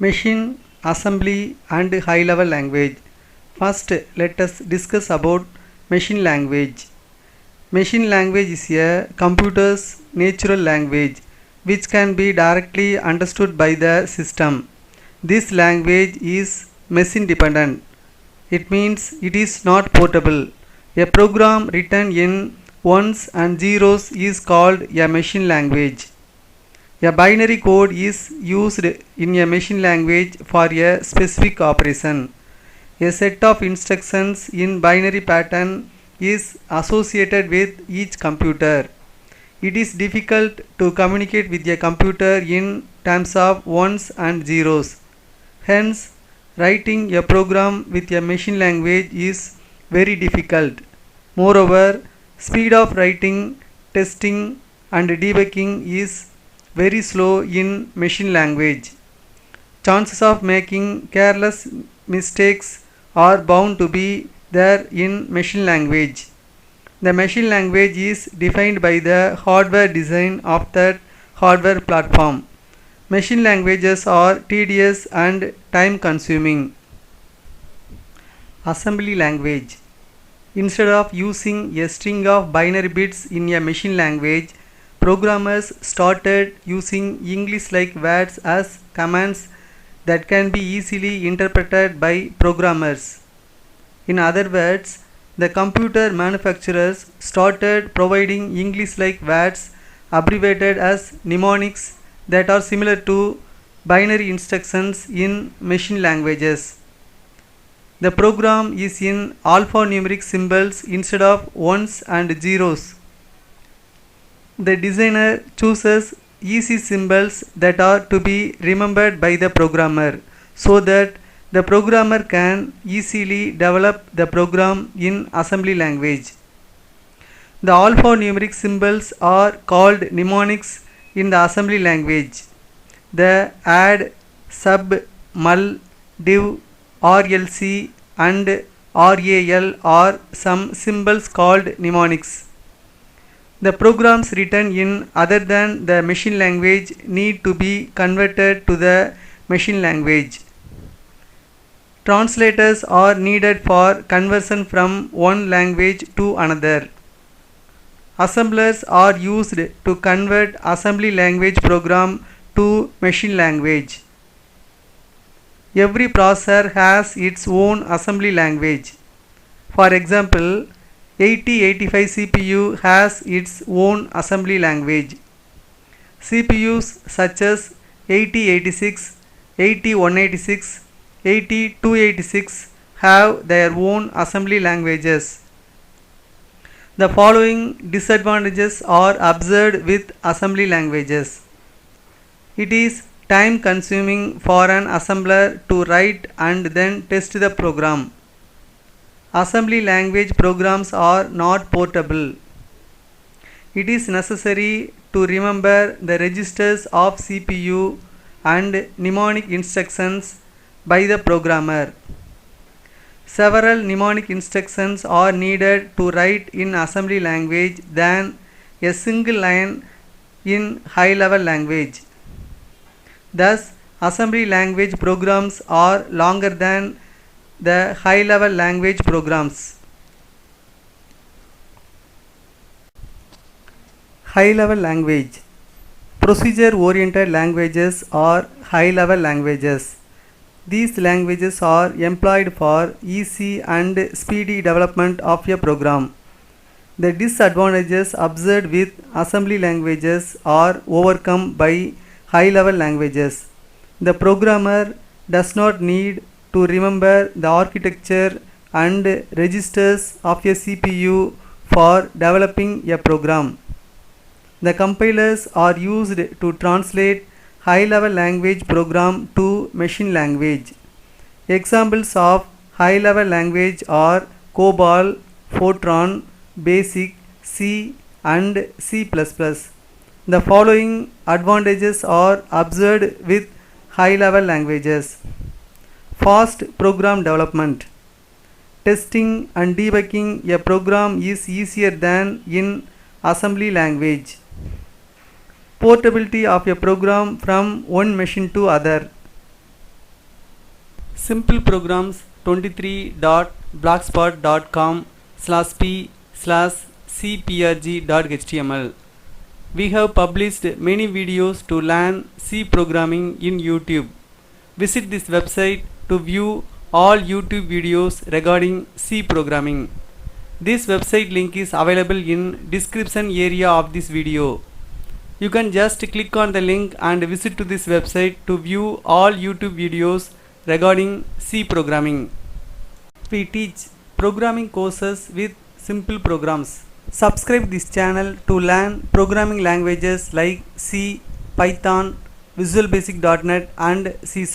Machine, assembly and high-level language. First, let us discuss about machine language. Machine language is a computer's natural language which can be directly understood by the system. This language is machine dependent. It means it is not portable. A program written in ones and zeros is called a machine language. A binary code is used in a machine language for a specific operation. A set of instructions in binary pattern is associated with each computer. It is difficult to communicate with a computer in terms of ones and zeros. Hence, writing a program with a machine language is very difficult. Moreover, speed of writing, testing and debugging is very slow in machine language. Chances of making careless mistakes are bound to be there in machine language. The machine language is defined by the hardware design of that hardware platform. Machine languages are tedious and time consuming. Assembly language. Instead of using a string of binary bits in a machine language, programmers started using English-like words as commands that can be easily interpreted by programmers. In other words, the computer manufacturers started providing English-like words abbreviated as mnemonics that are similar to binary instructions in machine languages. The program is in alphanumeric symbols instead of ones and zeros. The designer chooses easy symbols that are to be remembered by the programmer so that the programmer can easily develop the program in assembly language. The alphanumeric symbols are called mnemonics in the assembly language. The add, sub, mul, div, RLC and RAL are some symbols called mnemonics. The programs written in other than the machine language need to be converted to the machine language. Translators are needed for conversion from one language to another. Assemblers are used to convert assembly language program to machine language. Every processor has its own assembly language. For example, 8085 CPU has its own assembly language. CPUs such as 8086, 8186, 8286 have their own assembly languages. The following disadvantages are observed with assembly languages. It is time consuming for an assembler to write and then test the program. Assembly language programs are not portable. It is necessary to remember the registers of CPU and mnemonic instructions by the programmer. Several mnemonic instructions are needed to write in assembly language than a single line in high-level language. Thus, assembly language programs are longer than the high-level language programs. High-level language. Procedure-oriented languages are high-level languages. These languages are employed for easy and speedy development of a program. The disadvantages observed with assembly languages are overcome by high-level languages. The programmer does not need to remember the architecture and registers of a CPU for developing a program. The compilers are used to translate high-level language program to machine language. Examples of high-level language are COBOL, Fortran, BASIC, C and C++. The following advantages are observed with high-level languages. Fast program development. Testing and debugging a program is easier than in assembly language. Portability of a program from one machine to other. simpleprograms23.blogspot.com/p/cprg.html. We have published many videos to learn C programming in YouTube. Visit this website to view all YouTube videos regarding C programming. This website link is available in description area of this video. You can just click on the link and visit to this website to view all YouTube videos regarding C programming. We teach programming courses with simple programs. Subscribe this channel to learn programming languages like C, Python, Visual Basic.NET and C#.